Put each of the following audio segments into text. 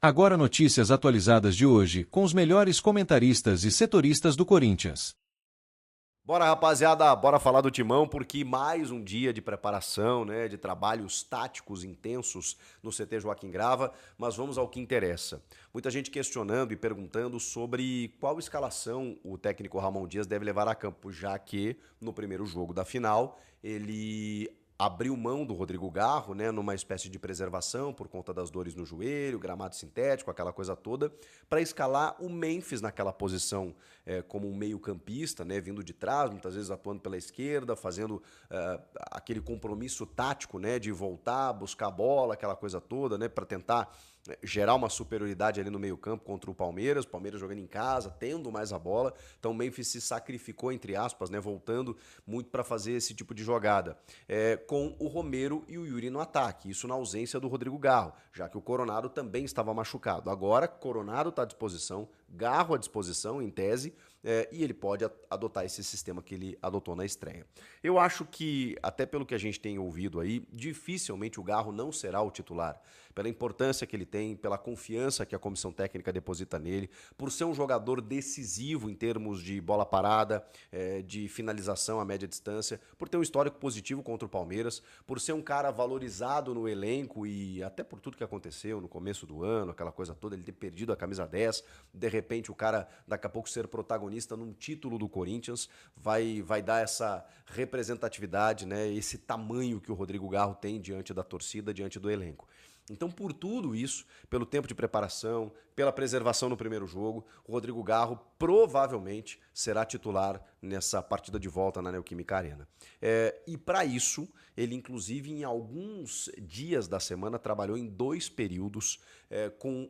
Agora notícias atualizadas de hoje, com os melhores comentaristas e setoristas do Corinthians. Bora, rapaziada, bora falar do Timão, porque mais um dia de preparação, né, de trabalhos táticos intensos no CT Joaquim Grava, mas vamos ao que interessa. Muita gente questionando e perguntando sobre qual escalação o técnico Ramon Dias deve levar a campo, já que no primeiro jogo da final ele abriu mão do Rodrigo Garro, né, numa espécie de preservação por conta das dores no joelho, gramado sintético, aquela coisa toda, para escalar o Memphis naquela posição como um meio-campista, né, vindo de trás, muitas vezes atuando pela esquerda, fazendo aquele compromisso tático, né, de voltar, buscar a bola, aquela coisa toda, né, para tentar gerar uma superioridade ali no meio-campo contra o Palmeiras jogando em casa, tendo mais a bola. Então o Memphis se sacrificou, entre aspas, né, voltando muito para fazer esse tipo de jogada, com o Romero e o Yuri no ataque, isso na ausência do Rodrigo Garro, já que o Coronado também estava machucado. Agora, Coronado está à disposição, Garro à disposição, em tese, e ele pode adotar esse sistema que ele adotou na estreia. Eu acho que, até pelo que a gente tem ouvido aí, dificilmente o Garro não será o titular, pela importância que ele tem, pela confiança que a comissão técnica deposita nele, por ser um jogador decisivo em termos de bola parada, de finalização a média distância, por ter um histórico positivo contra o Palmeiras, por ser um cara valorizado no elenco e até por tudo que aconteceu no começo do ano, aquela coisa toda, ele ter perdido a camisa 10, de repente o cara daqui a pouco ser protagonista num título do Corinthians, vai dar essa representatividade, né, esse tamanho que o Rodrigo Garro tem diante da torcida, diante do elenco. Então, por tudo isso, pelo tempo de preparação, pela preservação no primeiro jogo, o Rodrigo Garro provavelmente será titular nessa partida de volta na Neoquímica Arena. E para isso, ele inclusive em alguns dias da semana trabalhou em 2 períodos com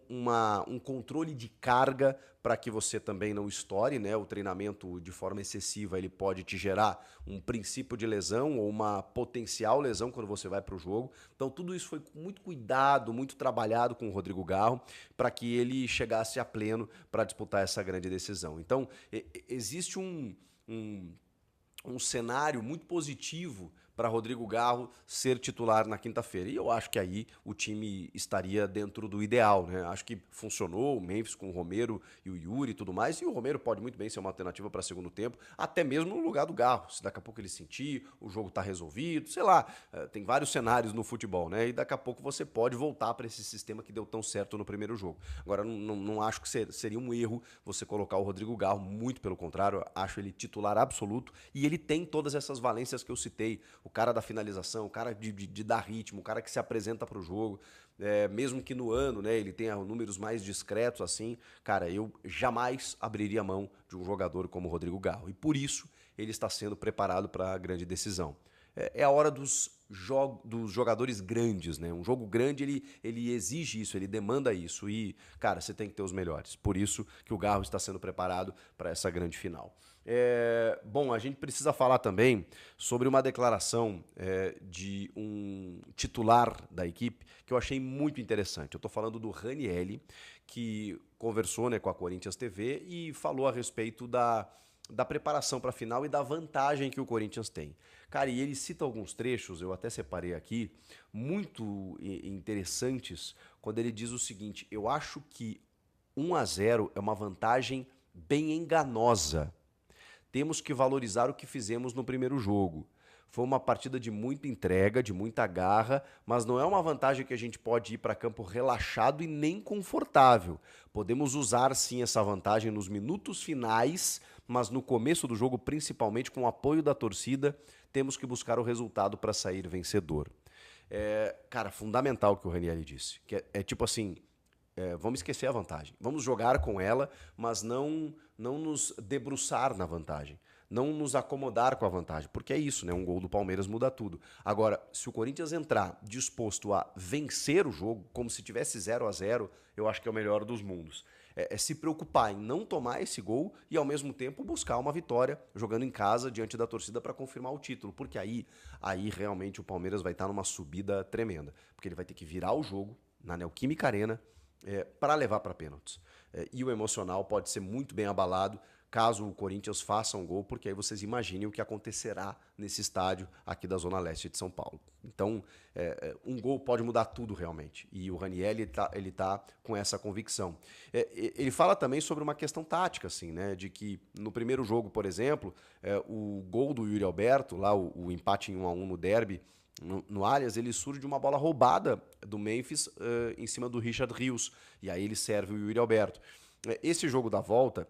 um controle de carga para que você também não estoure, né? O treinamento de forma excessiva ele pode te gerar um princípio de lesão ou uma potencial lesão quando você vai para o jogo. Então tudo isso foi com muito cuidado, muito trabalhado com o Rodrigo Garro para que ele chegasse a pleno para disputar essa grande decisão. Então existe um cenário muito positivo para Rodrigo Garro ser titular na quinta-feira. E eu acho que aí o time estaria dentro do ideal, né? Acho que funcionou o Memphis com o Romero e o Yuri e tudo mais, e o Romero pode muito bem ser uma alternativa para segundo tempo, até mesmo no lugar do Garro. Se daqui a pouco ele sentir, o jogo está resolvido, sei lá, tem vários cenários no futebol, né? E daqui a pouco você pode voltar para esse sistema que deu tão certo no primeiro jogo. Agora, não acho que seria um erro você colocar o Rodrigo Garro, muito pelo contrário, acho ele titular absoluto, e ele tem todas essas valências que eu citei, o cara da finalização, o cara de dar ritmo, o cara que se apresenta para o jogo, mesmo que no ano, né, ele tenha números mais discretos assim, cara, eu jamais abriria mão de um jogador como o Rodrigo Garro, e por isso ele está sendo preparado para a grande decisão. É a hora dos jogadores grandes, né? Um jogo grande, ele exige isso, ele demanda isso. E, cara, você tem que ter os melhores. Por isso que o Garro está sendo preparado para essa grande final. Bom, a gente precisa falar também sobre uma declaração de um titular da equipe que eu achei muito interessante. Eu estou falando do Ranieri, que conversou, né, com a Corinthians TV e falou a respeito da preparação para a final e da vantagem que o Corinthians tem. Cara, e ele cita alguns trechos, eu até separei aqui, muito interessantes, quando ele diz o seguinte: eu acho que 1-0 é uma vantagem bem enganosa. Temos que valorizar o que fizemos no primeiro jogo. Foi uma partida de muita entrega, de muita garra, mas não é uma vantagem que a gente pode ir para campo relaxado e nem confortável. Podemos usar sim essa vantagem nos minutos finais, mas no começo do jogo, principalmente com o apoio da torcida, temos que buscar o resultado para sair vencedor. Cara, fundamental o que o Ranieri disse. Que é tipo assim, vamos esquecer a vantagem. Vamos jogar com ela, mas não nos debruçar na vantagem. Não nos acomodar com a vantagem, porque é isso, né? Um gol do Palmeiras muda tudo. Agora, se o Corinthians entrar disposto a vencer o jogo, como se tivesse 0-0, eu acho que é o melhor dos mundos. Se preocupar em não tomar esse gol e, ao mesmo tempo, buscar uma vitória jogando em casa diante da torcida para confirmar o título, porque aí realmente o Palmeiras vai estar numa subida tremenda, porque ele vai ter que virar o jogo na Neoquímica Arena para levar para pênaltis. E o emocional pode ser muito bem abalado caso o Corinthians faça um gol, porque aí vocês imaginem o que acontecerá nesse estádio aqui da Zona Leste de São Paulo. Então, um gol pode mudar tudo realmente, e o Raniel ele tá com essa convicção. Ele fala também sobre uma questão tática, assim, né, de que no primeiro jogo, por exemplo, o gol do Yuri Alberto, lá o empate em 1-1 no derby, no Allianz, ele surge de uma bola roubada do Memphis em cima do Richard Rios, e aí ele serve o Yuri Alberto. Esse jogo da volta,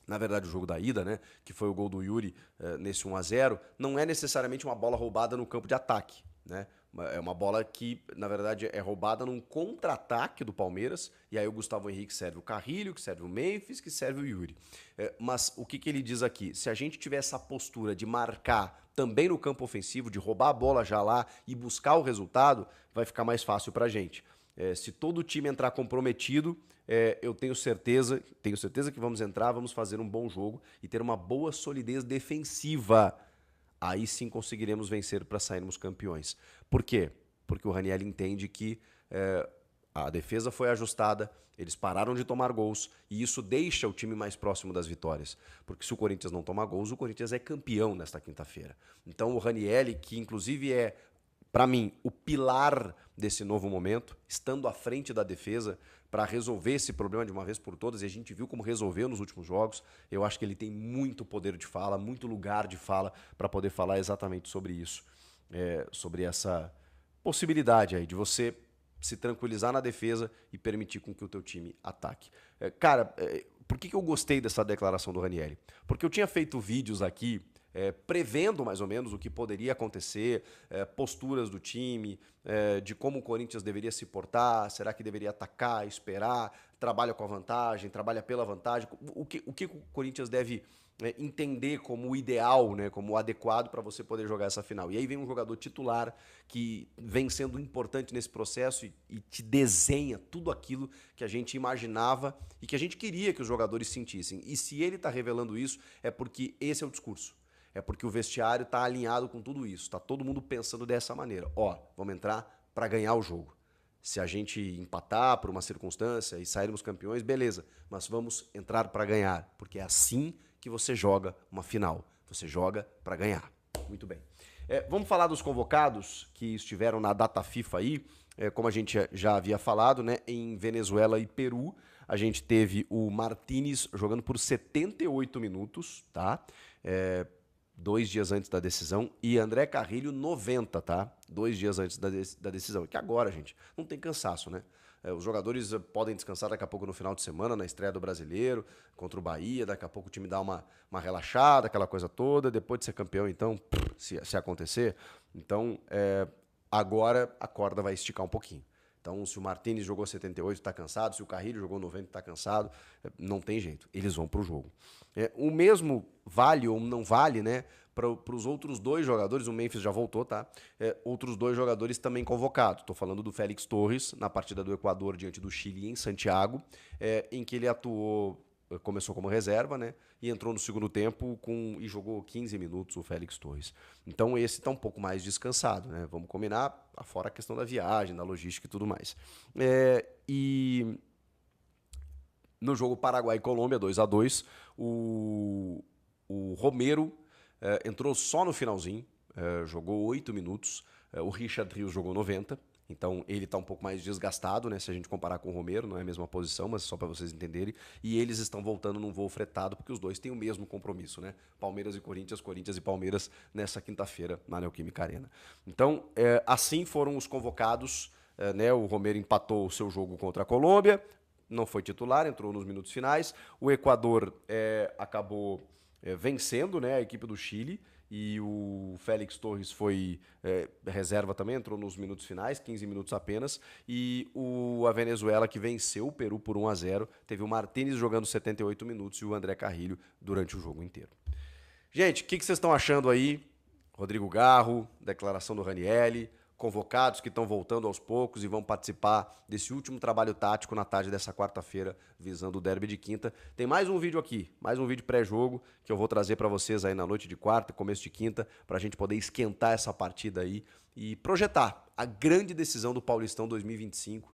na verdade o jogo da ida, né, que foi o gol do Yuri nesse 1-0, não é necessariamente uma bola roubada no campo de ataque, né? É uma bola que, na verdade, é roubada num contra-ataque do Palmeiras, e aí o Gustavo Henrique serve o Carrilho, que serve o Memphis, que serve o Yuri. Mas o que ele diz aqui? Se a gente tiver essa postura de marcar também no campo ofensivo, de roubar a bola já lá e buscar o resultado, vai ficar mais fácil pra gente. Se todo o time entrar comprometido, eu tenho certeza que vamos entrar, vamos fazer um bom jogo e ter uma boa solidez defensiva. Aí sim conseguiremos vencer para sairmos campeões. Por quê? Porque o Raniel entende que a defesa foi ajustada, eles pararam de tomar gols e isso deixa o time mais próximo das vitórias. Porque se o Corinthians não tomar gols, o Corinthians é campeão nesta quinta-feira. Então o Raniel, que inclusive é, para mim, o pilar desse novo momento, estando à frente da defesa para resolver esse problema de uma vez por todas, e a gente viu como resolveu nos últimos jogos, eu acho que ele tem muito poder de fala, muito lugar de fala para poder falar exatamente sobre isso, sobre essa possibilidade aí de você se tranquilizar na defesa e permitir com que o teu time ataque. Cara, por que eu gostei dessa declaração do Ranieri? Porque eu tinha feito vídeos aqui prevendo mais ou menos o que poderia acontecer, posturas do time, de como o Corinthians deveria se portar, será que deveria atacar, esperar, trabalha com a vantagem, trabalha pela vantagem, o que o Corinthians deve entender como o ideal, né, como o adequado para você poder jogar essa final. E aí vem um jogador titular que vem sendo importante nesse processo e te desenha tudo aquilo que a gente imaginava e que a gente queria que os jogadores sentissem. E se ele está revelando isso, é porque esse é o discurso. É porque o vestiário está alinhado com tudo isso. Está todo mundo pensando dessa maneira. Vamos entrar para ganhar o jogo. Se a gente empatar por uma circunstância e sairmos campeões, beleza. Mas vamos entrar para ganhar. Porque é assim que você joga uma final. Você joga para ganhar. Muito bem. Vamos falar dos convocados que estiveram na data FIFA aí. Como a gente já havia falado, né, em Venezuela e Peru, a gente teve o Martínez jogando por 78 minutos, tá? 2 dias antes da decisão, e André Carrilho 90, tá? 2 dias antes da decisão. Que agora, gente, não tem cansaço, né? Os jogadores podem descansar daqui a pouco no final de semana, na estreia do Brasileiro, contra o Bahia, daqui a pouco o time dá uma relaxada, aquela coisa toda, depois de ser campeão, então, se acontecer. Então, agora a corda vai esticar um pouquinho. Então, se o Martínez jogou 78 está cansado, se o Carrilho jogou 90 está cansado, não tem jeito, eles vão para o jogo. O mesmo vale ou não vale, né, para os outros 2 jogadores, o Memphis já voltou, tá? Outros 2 jogadores também convocados. Estou falando do Félix Torres, na partida do Equador diante do Chile em Santiago, em que ele atuou, começou como reserva, né? E entrou no segundo tempo e jogou 15 minutos o Félix Torres. Então esse está um pouco mais descansado, né? Vamos combinar, fora a questão da viagem, da logística e tudo mais. E no jogo Paraguai e Colômbia, 2-2, o Romero entrou só no finalzinho, jogou 8 minutos, o Richard Rios jogou 90. Então ele está um pouco mais desgastado, né? Se a gente comparar com o Romero, não é a mesma posição, mas só para vocês entenderem. E eles estão voltando num voo fretado, porque os dois têm o mesmo compromisso, né? Palmeiras e Corinthians, Corinthians e Palmeiras nessa quinta-feira na Neoquímica Arena. Então, assim foram os convocados, né? O Romero empatou o seu jogo contra a Colômbia, não foi titular, entrou nos minutos finais. O Equador acabou vencendo, né, a equipe do Chile. E o Félix Torres foi reserva também, entrou nos minutos finais, 15 minutos apenas. E a Venezuela, que venceu o Peru por 1-0, teve o Martínez jogando 78 minutos e o André Carrilho durante o jogo inteiro. Gente, o que vocês estão achando aí? Rodrigo Garro, declaração do Ranieri, convocados que estão voltando aos poucos e vão participar desse último trabalho tático na tarde dessa quarta-feira, visando o derby de quinta. Tem mais um vídeo aqui, mais um vídeo pré-jogo, que eu vou trazer para vocês aí na noite de quarta, começo de quinta, para a gente poder esquentar essa partida aí e projetar a grande decisão do Paulistão 2025,